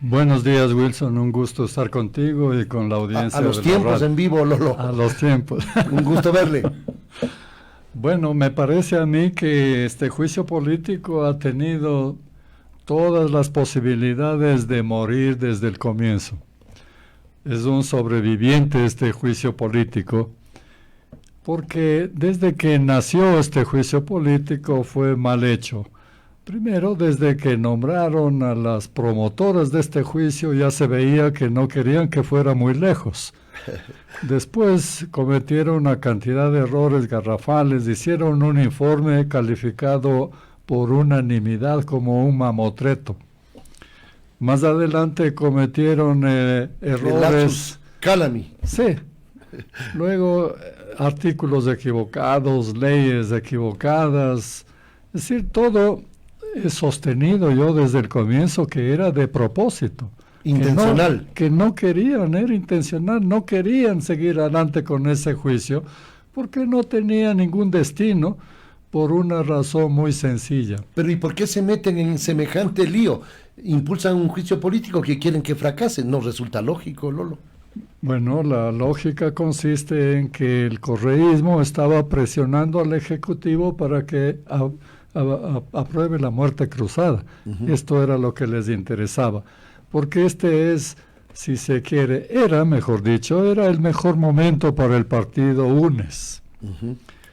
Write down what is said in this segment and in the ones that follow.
Buenos días, Wilson. Un gusto estar contigo y con la audiencia. A los tiempos en vivo, Lolo. A los tiempos. Un gusto verle. Bueno, me parece a mí que este juicio político ha tenido todas las posibilidades de morir desde el comienzo. Es un sobreviviente este juicio político, porque desde que nació este juicio político fue mal hecho. Primero, desde que nombraron a las promotoras de este juicio ya se veía que no querían que fuera muy lejos. Después cometieron una cantidad de errores garrafales, hicieron un informe calificado por unanimidad como un mamotreto. Más adelante cometieron errores. Calami. Sí. Luego artículos equivocados, leyes equivocadas. Es decir, todo es sostenido yo desde el comienzo que era de propósito. Intencional. Que no querían, era intencional, no querían seguir adelante con ese juicio porque no tenía ningún destino por una razón muy sencilla. Pero ¿y por qué se meten en semejante lío? Impulsan un juicio político que quieren que fracase. No resulta lógico, Lolo. Bueno, la lógica consiste en que el correísmo estaba presionando al Ejecutivo para que apruebe la muerte cruzada. Esto era lo que les interesaba. Porque este es, si se quiere, era el mejor momento para el partido UNES.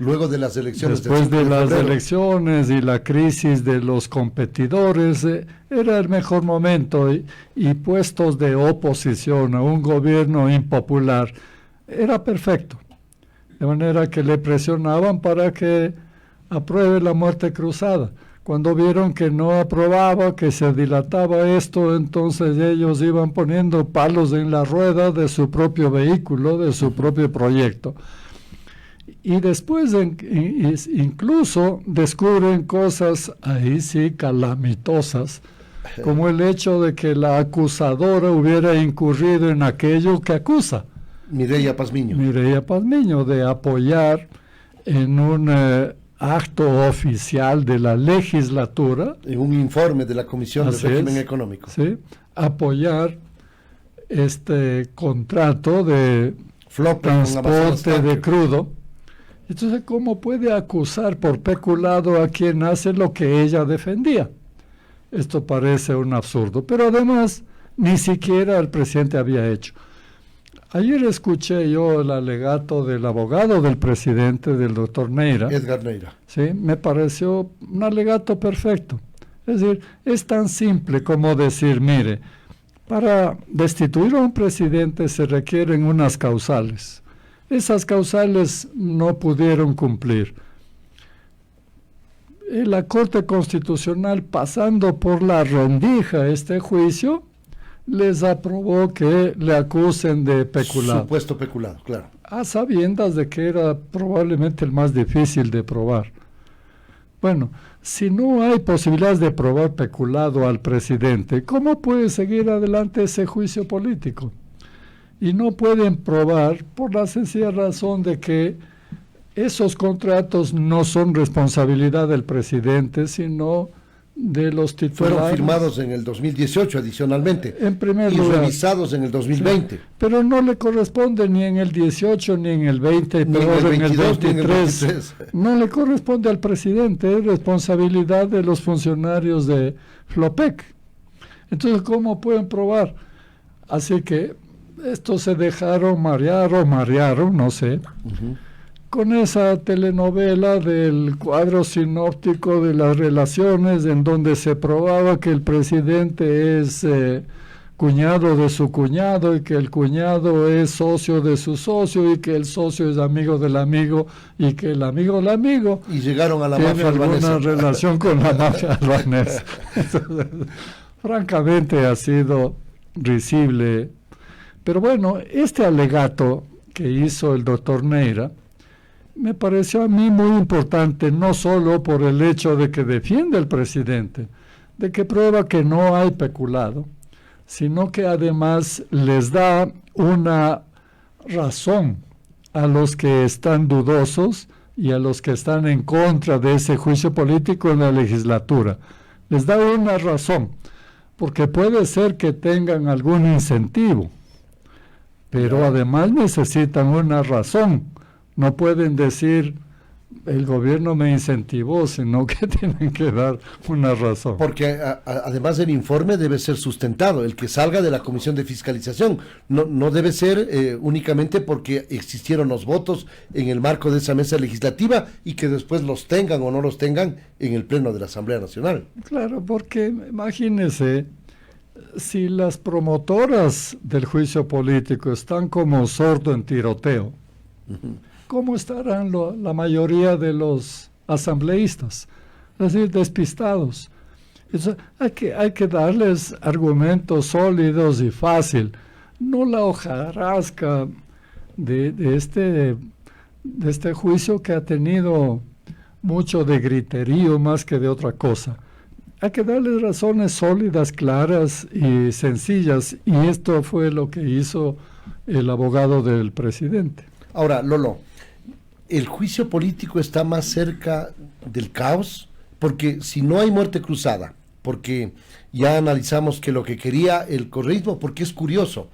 Luego de las elecciones. Después de las elecciones y la crisis de los competidores, era el mejor momento y puestos de oposición a un gobierno impopular, era perfecto. De manera que le presionaban para que apruebe la muerte cruzada. Cuando vieron que no aprobaba, que se dilataba esto, entonces ellos iban poniendo palos en la rueda de su propio vehículo, de su propio proyecto. Y después incluso descubren cosas ahí sí calamitosas, como el hecho de que la acusadora hubiera incurrido en aquello que acusa. Mireya Pazmiño. Mireya Pazmiño, de apoyar en un acto oficial de la legislatura. En un informe de la Comisión de Régimen Económico. Sí, apoyar este contrato de transporte de crudo. Entonces, ¿cómo puede acusar por peculado a quien hace lo que ella defendía? Esto parece un absurdo, pero además ni siquiera el presidente había hecho. Ayer escuché yo el alegato del abogado del presidente, del doctor Neira. Edgar Neira. Sí, me pareció un alegato perfecto. Es decir, es tan simple como decir, mire, para destituir a un presidente se requieren unas causales. Esas causales no pudieron cumplir. La Corte Constitucional, pasando por la rendija este juicio, les aprobó que le acusen de peculado. Supuesto peculado, claro. A sabiendas de que era probablemente el más difícil de probar. Bueno, si no hay posibilidades de probar peculado al presidente, ¿cómo puede seguir adelante ese juicio político? Y no pueden probar por la sencilla razón de que esos contratos no son responsabilidad del presidente, sino de los titulares. Fueron firmados en el 2018 adicionalmente. En primer lugar. Y revisados en el 2020. Sí, pero no le corresponde ni en el 18, ni en el 20, ni peor en el 23. No le corresponde al presidente, es responsabilidad de los funcionarios de Flopec. Entonces, ¿cómo pueden probar? Así que estos se dejaron marearon, no sé, con esa telenovela del cuadro sinóptico de las relaciones en donde se probaba que el presidente es cuñado de su cuñado y que el cuñado es socio de su socio y que el socio es amigo del amigo y que el amigo del amigo y llegaron a la tiene mafia alguna albanesa. relación con la mafia albanesa. Entonces, francamente ha sido risible. Pero bueno, este alegato que hizo el doctor Neira me pareció a mí muy importante, no solo por el hecho de que defiende al presidente, de que prueba que no hay peculado, sino que además les da una razón a los que están dudosos y a los que están en contra de ese juicio político en la legislatura. Les da una razón. porque puede ser que tengan algún incentivo, pero además necesitan una razón. No pueden decir, el gobierno me incentivó, sino que tienen que dar una razón. Porque además el informe debe ser sustentado, el que salga de la Comisión de Fiscalización. No debe ser únicamente porque existieron los votos en el marco de esa mesa legislativa y que después los tengan o no los tengan en el Pleno de la Asamblea Nacional. Claro, porque imagínese, si las promotoras del juicio político están como sordo en tiroteo, ¿cómo estarán la mayoría de los asambleístas? Es decir, despistados. Hay que darles argumentos sólidos y fácil, no la hojarasca de este juicio que ha tenido mucho de griterío más que de otra cosa. Hay que darles razones sólidas, claras y sencillas, y esto fue lo que hizo el abogado del presidente. Ahora, Lolo, ¿el juicio político está más cerca del caos? Porque si no hay muerte cruzada, porque ya analizamos que lo que quería el correísmo, porque es curioso,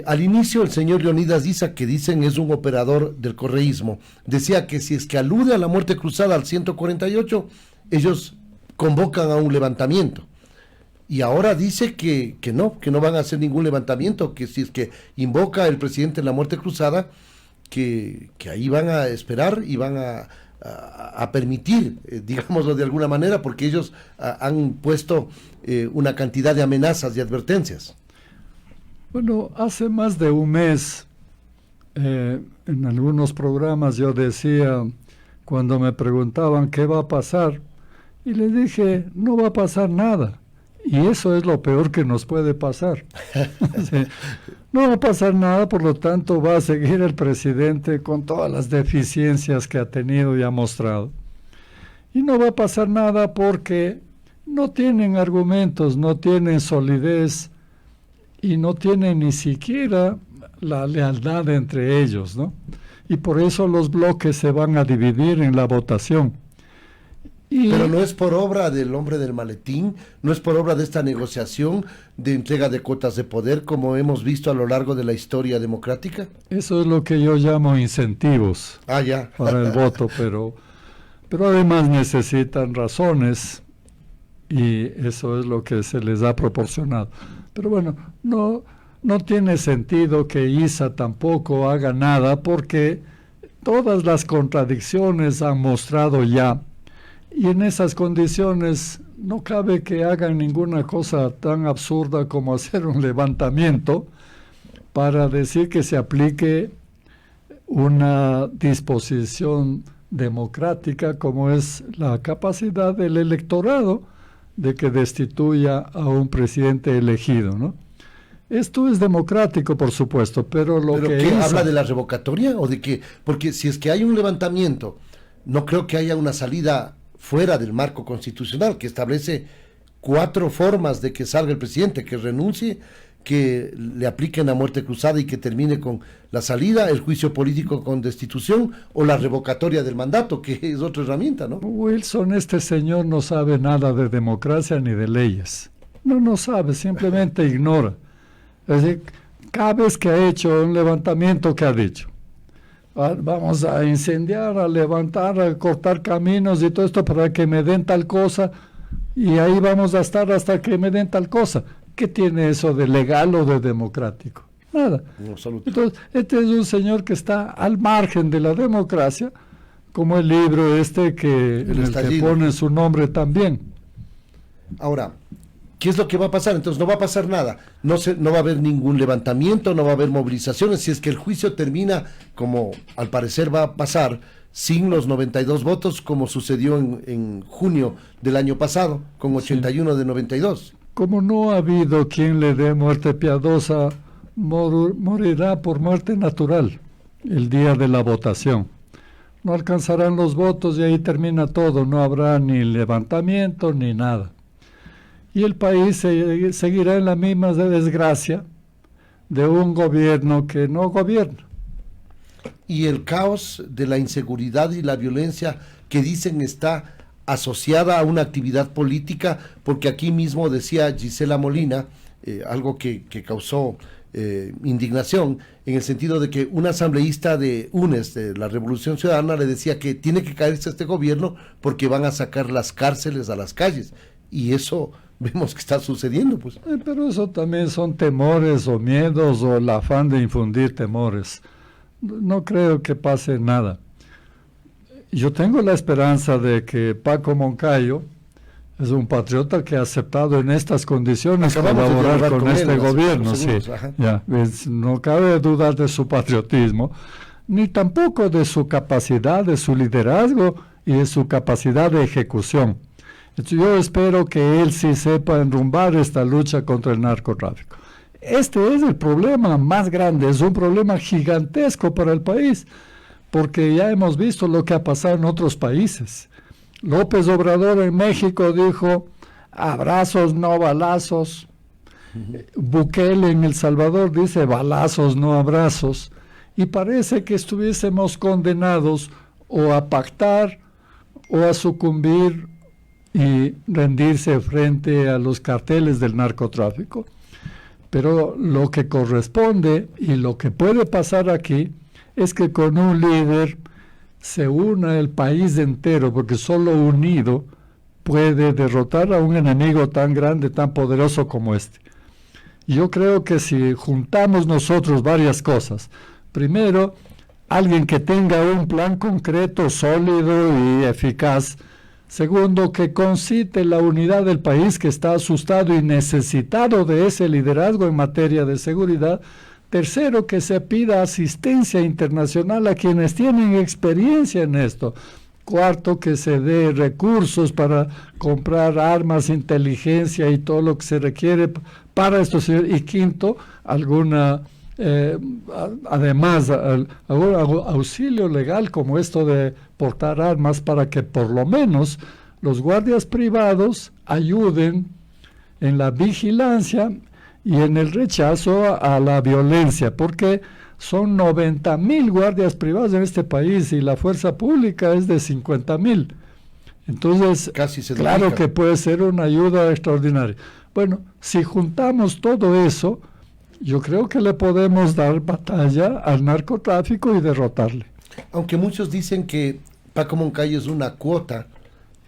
al inicio el señor Leonidas Diza, que dicen es un operador del correísmo, decía que si es que alude a la muerte cruzada al 148, ellos convocan a un levantamiento. Y ahora dice que no van a hacer ningún levantamiento, que si es que invoca el presidente la muerte cruzada, que ahí van a esperar y van a permitir, digámoslo de alguna manera, porque ellos han puesto una cantidad de amenazas y advertencias. Bueno, hace más de un mes, en algunos programas yo decía, cuando me preguntaban qué va a pasar, y les dije, no va a pasar nada. Y eso es lo peor que nos puede pasar. Sí. No va a pasar nada, por lo tanto va a seguir el presidente con todas las deficiencias que ha tenido y ha mostrado. Y no va a pasar nada porque no tienen argumentos, no tienen solidez y no tienen ni siquiera la lealtad entre ellos, ¿no? Y por eso los bloques se van a dividir en la votación. Pero no es por obra del hombre del maletín, no es por obra de esta negociación de entrega de cuotas de poder como hemos visto a lo largo de la historia democrática. Eso es lo que yo llamo incentivos para el voto, pero además necesitan razones y eso es lo que se les ha proporcionado. Pero bueno, no tiene sentido que ISA tampoco haga nada porque todas las contradicciones han mostrado ya. Y en esas condiciones no cabe que hagan ninguna cosa tan absurda como hacer un levantamiento para decir que se aplique una disposición democrática como es la capacidad del electorado de que destituya a un presidente elegido, ¿no? Esto es democrático, por supuesto, pero ¿Qué habla de la revocatoria o de qué? Porque si es que hay un levantamiento, no creo que haya una salida fuera del marco constitucional que establece 4 formas de que salga el presidente, que renuncie, que le apliquen la muerte cruzada y que termine con la salida, el juicio político con destitución o la revocatoria del mandato, que es otra herramienta, ¿no? Wilson, este señor no sabe nada de democracia ni de leyes. No sabe, simplemente ignora. Es decir, cada vez que ha hecho un levantamiento, ¿qué ha dicho? Vamos a incendiar, a levantar, a cortar caminos y todo esto para que me den tal cosa y ahí vamos a estar hasta que me den tal cosa. ¿Qué tiene eso de legal o de democrático? Nada. Entonces, este es un señor que está al margen de la democracia, como el libro en el que pone su nombre también. Ahora, ¿qué es lo que va a pasar? Entonces no va a pasar nada, no va a haber ningún levantamiento, no va a haber movilizaciones, si es que el juicio termina, como al parecer va a pasar, sin los 92 votos, como sucedió en junio del año pasado, con 81 de 92. Como no ha habido quien le dé muerte piadosa, morirá por muerte natural el día de la votación. No alcanzarán los votos y ahí termina todo, no habrá ni levantamiento ni nada. Y el país seguirá en la misma desgracia de un gobierno que no gobierna. Y el caos de la inseguridad y la violencia que dicen está asociada a una actividad política, porque aquí mismo decía Gisela Molina, algo que causó indignación, en el sentido de que un asambleísta de UNES, de la Revolución Ciudadana, le decía que tiene que caerse este gobierno porque van a sacar las cárceles a las calles, y eso vemos que está sucediendo, pues. Pero eso también son temores o miedos o el afán de infundir temores. No creo que pase nada. Yo tengo la esperanza de que Paco Moncayo es un patriota que ha aceptado en estas condiciones colaborar con este gobierno. Sí, ya, no cabe dudar de su patriotismo, ni tampoco de su capacidad, de su liderazgo y de su capacidad de ejecución. Yo espero que él sí sepa enrumbar esta lucha contra el narcotráfico. Este es el problema más grande, es un problema gigantesco para el país, porque ya hemos visto lo que ha pasado en otros países. López Obrador en México dijo, abrazos, no balazos. Bukele en El Salvador dice, balazos, no abrazos. Y parece que estuviésemos condenados o a pactar o a sucumbir y rendirse frente a los carteles del narcotráfico. Pero lo que corresponde y lo que puede pasar aquí es que con un líder se una el país entero, porque solo unido puede derrotar a un enemigo tan grande, tan poderoso como este. Yo creo que si juntamos nosotros varias cosas, primero, alguien que tenga un plan concreto, sólido y eficaz. Segundo, que concite la unidad del país que está asustado y necesitado de ese liderazgo en materia de seguridad. Tercero, que se pida asistencia internacional a quienes tienen experiencia en esto. Cuarto, que se dé recursos para comprar armas, inteligencia y todo lo que se requiere para esto. Y quinto, además, algún auxilio legal como esto de portar armas para que por lo menos los guardias privados ayuden en la vigilancia y en el rechazo a la violencia, porque son 90,000 guardias privados en este país y la fuerza pública es de 50,000. Entonces, claro que puede ser una ayuda extraordinaria. Bueno, si juntamos todo eso, yo creo que le podemos dar batalla al narcotráfico y derrotarle. Aunque muchos dicen que Paco Moncayo es una cuota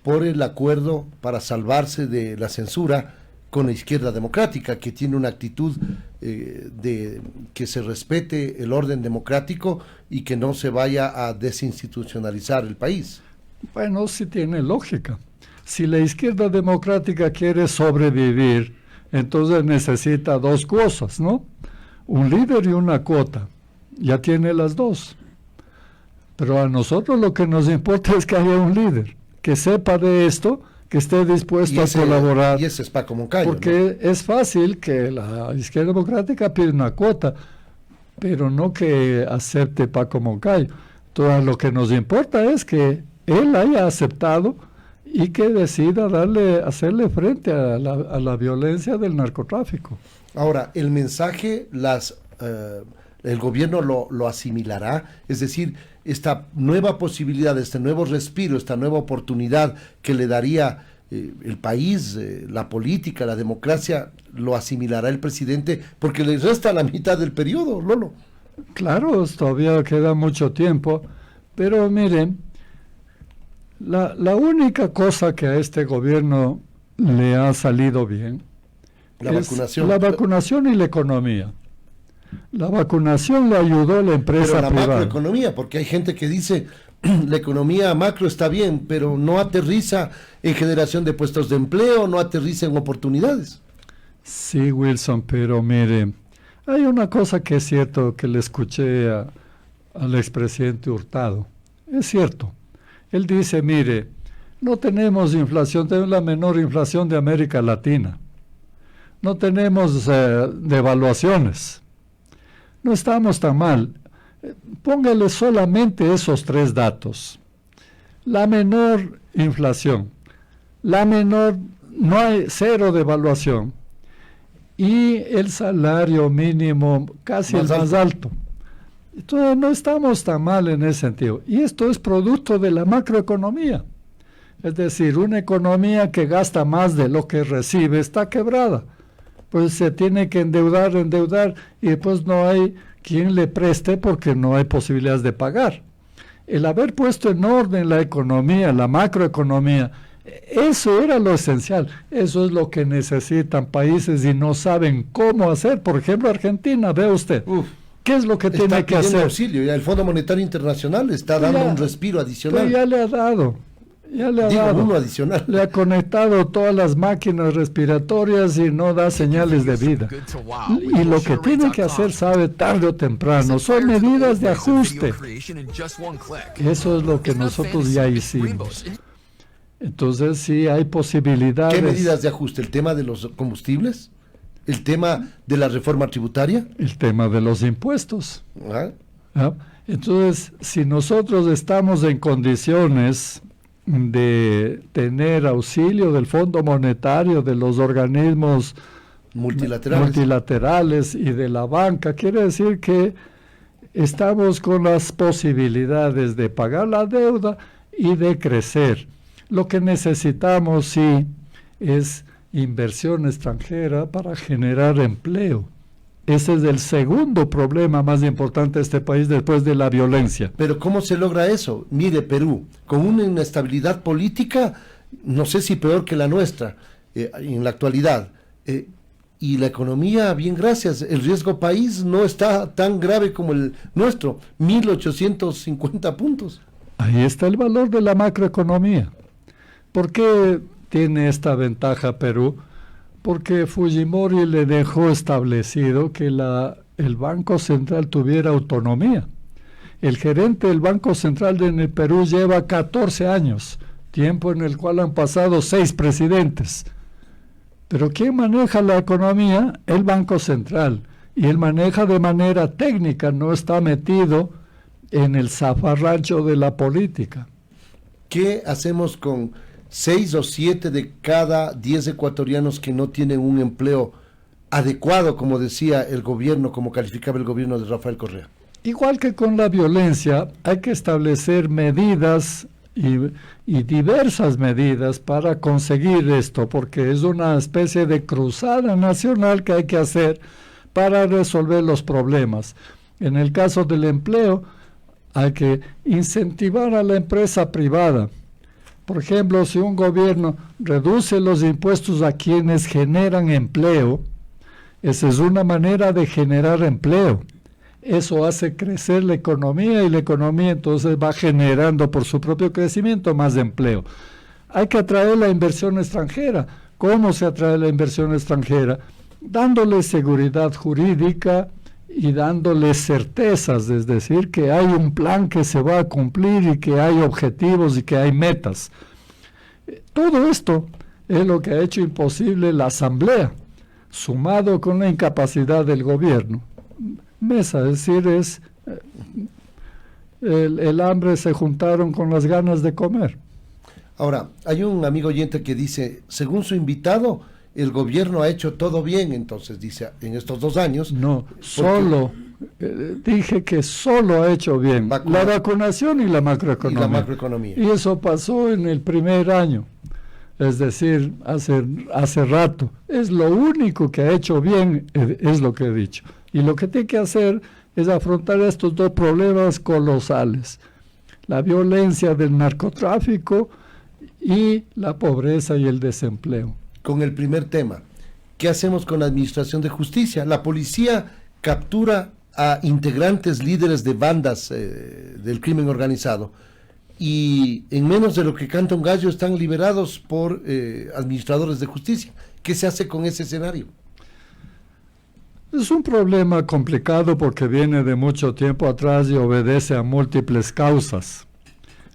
por el acuerdo para salvarse de la censura con la izquierda democrática, que tiene una actitud de que se respete el orden democrático y que no se vaya a desinstitucionalizar el país. Bueno, sí tiene lógica. Si la izquierda democrática quiere sobrevivir, entonces necesita dos cosas, ¿no? Un líder y una cuota. Ya tiene las dos. Pero a nosotros lo que nos importa es que haya un líder que sepa de esto, que esté dispuesto a colaborar. Y ese es Paco Moncayo. Porque ¿no? Es fácil que la izquierda democrática pida una cuota, pero no que acepte Paco Moncayo. Todo lo que nos importa es que él haya aceptado y que decida hacerle frente a la violencia del narcotráfico. Ahora, el mensaje, el gobierno lo asimilará, es decir, esta nueva posibilidad, este nuevo respiro, esta nueva oportunidad que le daría el país, la política, la democracia, lo asimilará el presidente, porque le resta la mitad del periodo, Lolo. Claro, todavía queda mucho tiempo, pero miren, la única cosa que a este gobierno le ha salido bien es la vacunación y la economía. La vacunación le ayudó a la empresa privada. Pero la macroeconomía, porque hay gente que dice la economía macro está bien, pero no aterriza en generación de puestos de empleo, no aterriza en oportunidades. Sí, Wilson, pero mire, hay una cosa que es cierto que le escuché al expresidente Hurtado. Es cierto. Él dice, mire, no tenemos inflación, tenemos la menor inflación de América Latina. No tenemos devaluaciones. No estamos tan mal. Póngale solamente esos tres datos. La menor inflación, no hay cero devaluación y el salario mínimo casi el más alto. Entonces no estamos tan mal en ese sentido. Y esto es producto de la macroeconomía. Es decir, una economía que gasta más de lo que recibe está quebrada. Pues se tiene que endeudar y después no hay quien le preste porque no hay posibilidades de pagar. El haber puesto en orden la economía, la macroeconomía, eso era lo esencial. Eso es lo que necesitan países y no saben cómo hacer. Por ejemplo, Argentina, vea usted. ¿Qué es lo que tiene que hacer? Auxilio, ya el Fondo Monetario Internacional está dando un respiro adicional. Ya le ha dado. Uno adicional. Le ha conectado todas las máquinas respiratorias y no da señales de vida. Y lo que tiene que hacer, sabe, tarde o temprano, son medidas de ajuste. Eso es lo que nosotros ya hicimos. Entonces sí hay posibilidades. ¿Qué medidas de ajuste? ¿El tema de los combustibles? ¿El tema de la reforma tributaria? El tema de los impuestos. ¿Ah? Entonces, si nosotros estamos en condiciones de tener auxilio del Fondo Monetario, de los organismos multilaterales y de la banca, quiere decir que estamos con las posibilidades de pagar la deuda y de crecer. Lo que necesitamos, sí, es inversión extranjera para generar empleo. Ese es el segundo problema más importante de este país después de la violencia. Pero ¿cómo se logra eso? Mire, Perú, con una inestabilidad política, no sé si peor que la nuestra, en la actualidad, y la economía, bien gracias, el riesgo país no está tan grave como el nuestro, 1.850 puntos. Ahí está el valor de la macroeconomía. ¿Por qué tiene esta ventaja Perú? Porque Fujimori le dejó establecido que el Banco Central tuviera autonomía. El gerente del Banco Central en el Perú lleva 14 años, tiempo en el cual han pasado 6 presidentes. Pero ¿quién maneja la economía? El Banco Central. Y él maneja de manera técnica, no está metido en el zafarrancho de la política. ¿Qué hacemos con 6 o 7 de cada 10 ecuatorianos que no tienen un empleo adecuado, como decía el gobierno, como calificaba el gobierno de Rafael Correa? Igual que con la violencia, hay que establecer medidas y diversas medidas para conseguir esto, porque es una especie de cruzada nacional que hay que hacer para resolver los problemas. En el caso del empleo, hay que incentivar a la empresa privada. Por ejemplo, si un gobierno reduce los impuestos a quienes generan empleo, esa es una manera de generar empleo. Eso hace crecer la economía y la economía entonces va generando por su propio crecimiento más empleo. Hay que atraer la inversión extranjera. ¿Cómo se atrae la inversión extranjera? Dándole seguridad jurídica y dándole certezas, es decir, que hay un plan que se va a cumplir y que hay objetivos y que hay metas. Todo esto es lo que ha hecho imposible la Asamblea, sumado con la incapacidad del gobierno. Mesa, es decir, el hambre se juntaron con las ganas de comer. Ahora, hay un amigo oyente que dice, según su invitado, el gobierno ha hecho todo bien, entonces dice, en estos 2 años. No, dije que solo ha hecho bien la vacunación y la macroeconomía. Y eso pasó en el primer año, es decir, hace rato. Es lo único que ha hecho bien, es lo que he dicho. Y lo que tiene que hacer es afrontar estos 2 problemas colosales: la violencia del narcotráfico y la pobreza y el desempleo. Con el primer tema, ¿qué hacemos con la administración de justicia? La policía captura a integrantes líderes de bandas del crimen organizado y en menos de lo que canta un gallo están liberados por administradores de justicia. ¿Qué se hace con ese escenario? Es un problema complicado porque viene de mucho tiempo atrás y obedece a múltiples causas.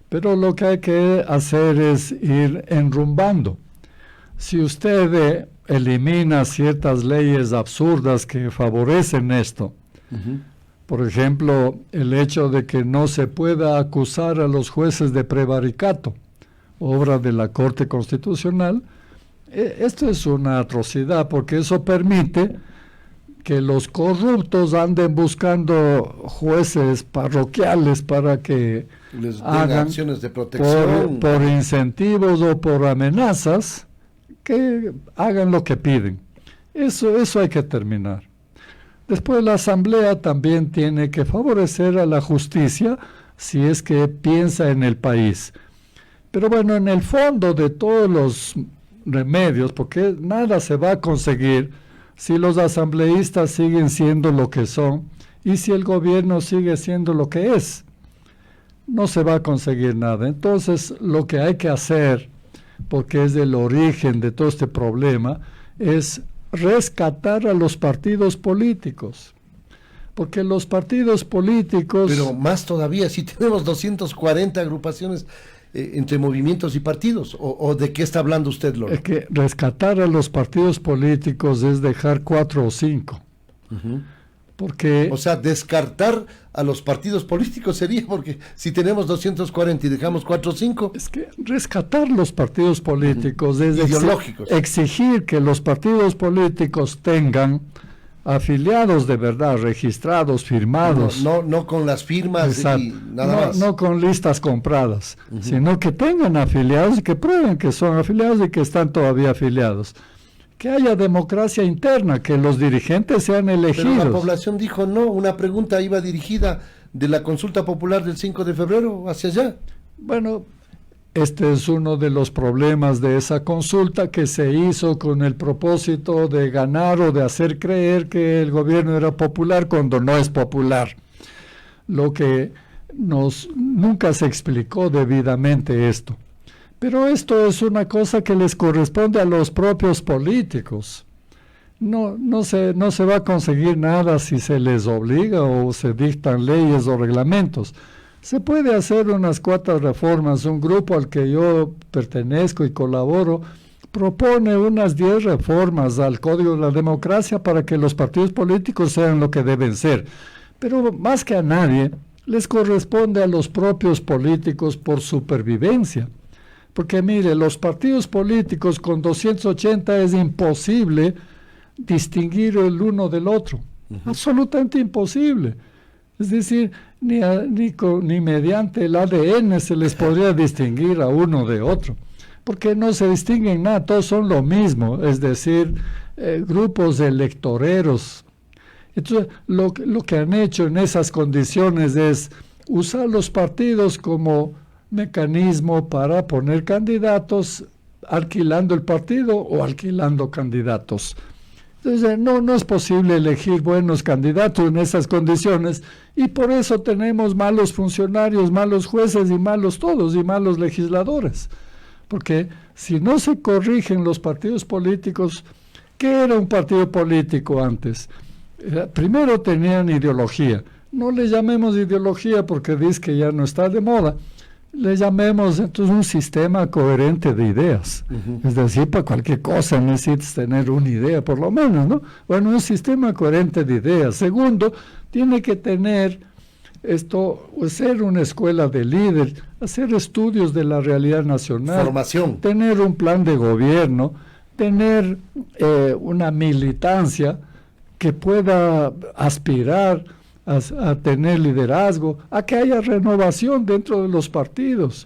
Pero lo que hay que hacer es ir enrumbando. Si usted elimina ciertas leyes absurdas que favorecen esto, por ejemplo, el hecho de que no se pueda acusar a los jueces de prevaricato, obra de la Corte Constitucional, esto es una atrocidad porque eso permite que los corruptos anden buscando jueces parroquiales para que les den hagan acciones de protección por incentivos o por amenazas, que hagan lo que piden. Eso hay que terminar. Después la Asamblea también tiene que favorecer a la justicia si es que piensa en el país. Pero bueno, en el fondo de todos los remedios, porque nada se va a conseguir si los asambleístas siguen siendo lo que son y si el gobierno sigue siendo lo que es. No se va a conseguir nada. Entonces, lo que hay que hacer, porque es el origen de todo este problema, es rescatar a los partidos políticos. Porque los partidos políticos... Pero más todavía, si tenemos 240 agrupaciones entre movimientos y partidos, ¿o de qué está hablando usted, Lolo? Es que rescatar a los partidos políticos es dejar 4 o 5. Porque... O sea, descartar a los partidos políticos sería, porque si tenemos 240 y dejamos 4 o 5... Es que rescatar los partidos políticos es ideológicos. Exigir que los partidos políticos tengan afiliados de verdad, registrados, firmados. No con las firmas y nada más. No con listas compradas, sino que tengan afiliados y que prueben que son afiliados y que están todavía afiliados. Que haya democracia interna, que los dirigentes sean elegidos. Pero la población dijo no. Una pregunta iba dirigida de la consulta popular del 5 de febrero hacia allá. Bueno, este es uno de los problemas de esa consulta, que se hizo con el propósito de ganar o de hacer creer que el gobierno era popular cuando no es popular. Lo que nunca se explicó debidamente esto. Pero esto es una cosa que les corresponde a los propios políticos. No se va a conseguir nada si se les obliga o se dictan leyes o reglamentos. Se puede hacer unas 4 reformas. Un grupo al que yo pertenezco y colaboro propone unas 10 reformas al Código de la Democracia para que los partidos políticos sean lo que deben ser. Pero más que a nadie, les corresponde a los propios políticos por supervivencia. Porque mire, los partidos políticos con 280 es imposible distinguir el uno del otro. Absolutamente imposible. Es decir, ni mediante el ADN se les podría distinguir a uno de otro, porque no se distinguen nada, todos son lo mismo, es decir, grupos electoreros. Entonces, lo que han hecho en esas condiciones es usar los partidos como mecanismo para poner candidatos, alquilando el partido o alquilando candidatos. Entonces, no es posible elegir buenos candidatos en esas condiciones, y por eso tenemos malos funcionarios, malos jueces y malos todos, y malos legisladores. Porque si no se corrigen los partidos políticos, ¿qué era un partido político antes? Primero tenían ideología. No le llamemos ideología porque dice que ya no está de moda. Le llamemos entonces un sistema coherente de ideas. Es decir, para cualquier cosa necesitas tener una idea, por lo menos, ¿no? Bueno, un sistema coherente de ideas. Segundo, tiene que tener ser una escuela de líderes, hacer estudios de la realidad nacional. Formación. Tener un plan de gobierno, tener una militancia que pueda aspirar a tener liderazgo, a que haya renovación dentro de los partidos.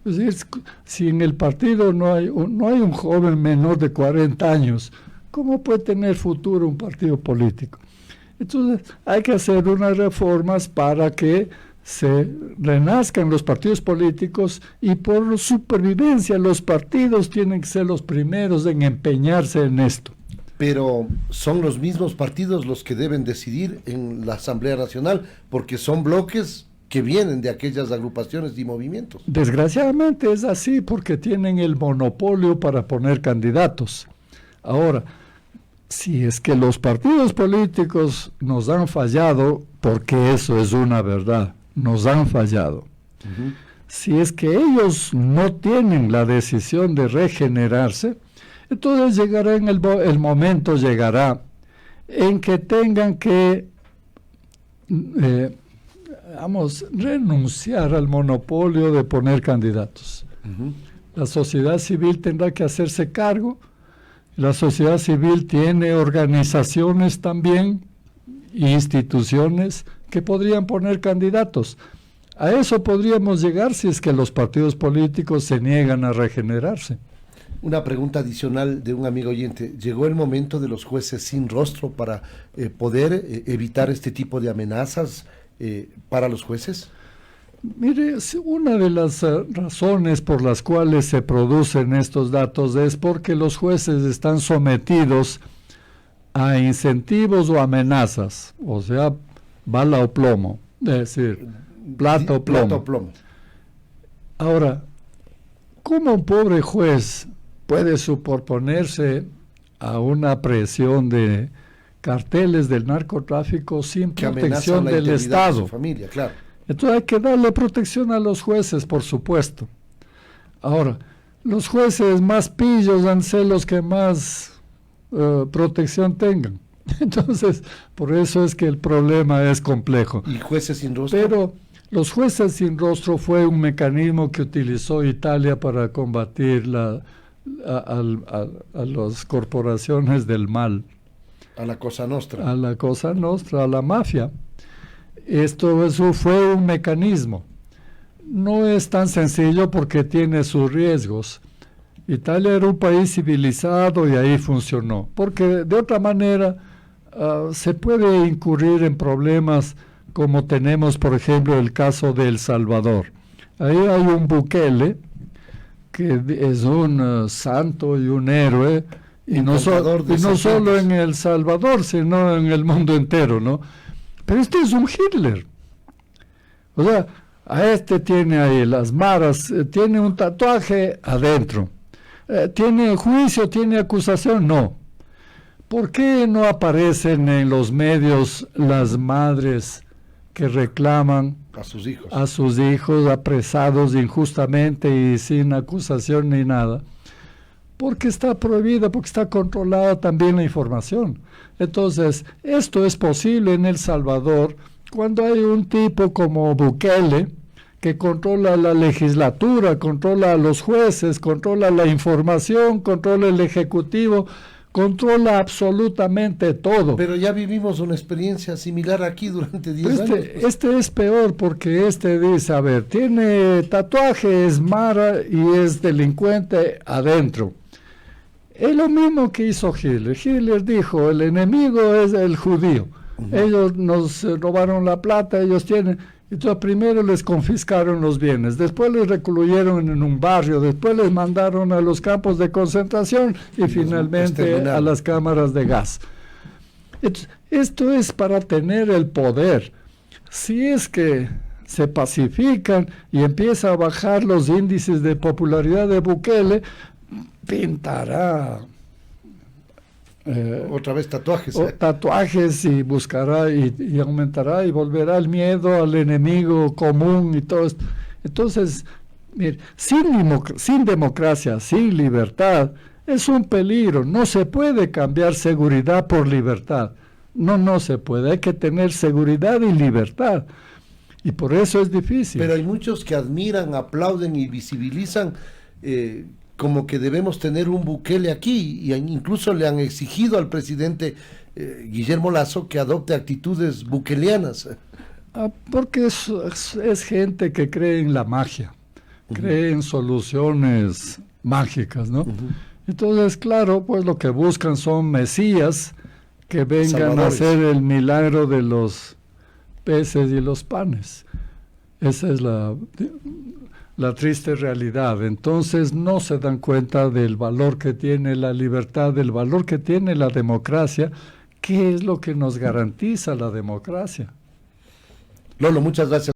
Es decir, si en el partido no hay un joven menor de 40 años, ¿cómo puede tener futuro un partido político? Entonces hay que hacer unas reformas para que se renazcan los partidos políticos, y por supervivencia los partidos tienen que ser los primeros en empeñarse en esto. Pero son los mismos partidos los que deben decidir en la Asamblea Nacional, porque son bloques que vienen de aquellas agrupaciones y movimientos. Desgraciadamente es así, porque tienen el monopolio para poner candidatos. Ahora, si es que los partidos políticos nos han fallado, porque eso es una verdad, nos han fallado. Si es que ellos no tienen la decisión de regenerarse, entonces llegará el momento llegará en que tengan que renunciar al monopolio de poner candidatos. La sociedad civil tendrá que hacerse cargo La sociedad civil tiene organizaciones también, instituciones que podrían poner candidatos. A eso podríamos llegar si es que los partidos políticos se niegan a regenerarse. Una pregunta adicional de un amigo oyente. ¿Llegó el momento de los jueces sin rostro para poder evitar este tipo de amenazas para los jueces? Mire, una de las razones por las cuales se producen estos datos es porque los jueces están sometidos a incentivos o amenazas, o sea, bala o plomo, es decir, plata o plomo. Plata o plomo. Ahora, ¿cómo un pobre juez puede superponerse a una presión de carteles del narcotráfico sin Que protección amenazan la del integridad de Estado? su familia, claro. Entonces hay que darle protección a los jueces, por supuesto. Ahora, los jueces más pillos han de ser los que más protección tengan. Entonces, por eso es que el problema es complejo. ¿Y jueces sin rostro? Pero los jueces sin rostro fue un mecanismo que utilizó Italia para combatir a las corporaciones del mal. A la Cosa Nostra. A la Cosa Nostra, a la mafia. Eso fue un mecanismo. No es tan sencillo porque tiene sus riesgos. Italia era un país civilizado y ahí funcionó. Porque de otra manera se puede incurrir en problemas como tenemos, por ejemplo, el caso de El Salvador. Ahí hay un Bukele que es un santo y un héroe, y no solo en El Salvador, sino en el mundo entero, ¿no? Pero este es un Hitler. O sea, a este tiene ahí las maras, tiene un tatuaje adentro. ¿Tiene juicio, tiene acusación? No. ¿Por qué no aparecen en los medios las madres que reclaman a sus hijos apresados injustamente y sin acusación ni nada? Porque está prohibida, porque está controlada también la información. Entonces, esto es posible en El Salvador cuando hay un tipo como Bukele que controla la legislatura, controla a los jueces, controla la información, controla el ejecutivo, controla absolutamente todo. Pero ya vivimos una experiencia similar aquí durante 10 años. Este es peor porque este dice, a ver, tiene tatuaje, es mara y es delincuente adentro. Es lo mismo que hizo Hitler. Hitler dijo, el enemigo es el judío. Ellos nos robaron la plata, ellos tienen... Entonces primero les confiscaron los bienes, después les recluyeron en un barrio, después les mandaron a los campos de concentración y finalmente a las cámaras de gas. Esto es para tener el poder. Si es que se pacifican y empieza a bajar los índices de popularidad de Bukele, pintará otra vez tatuajes. Tatuajes y buscará y aumentará y volverá el miedo al enemigo común y todo esto. Entonces, mire, sin democracia, sin libertad, es un peligro. No se puede cambiar seguridad por libertad. No se puede. Hay que tener seguridad y libertad. Y por eso es difícil. Pero hay muchos que admiran, aplauden y visibilizan como que debemos tener un Bukele aquí, y incluso le han exigido al presidente Guillermo Lasso que adopte actitudes bukeleanas. Porque es gente que cree en la magia, cree en soluciones mágicas, ¿no? Entonces, claro, pues lo que buscan son mesías que vengan a hacer el milagro de los peces y los panes. Esa es la triste realidad. Entonces no se dan cuenta del valor que tiene la libertad, del valor que tiene la democracia. ¿Qué es lo que nos garantiza la democracia? Lolo, muchas gracias.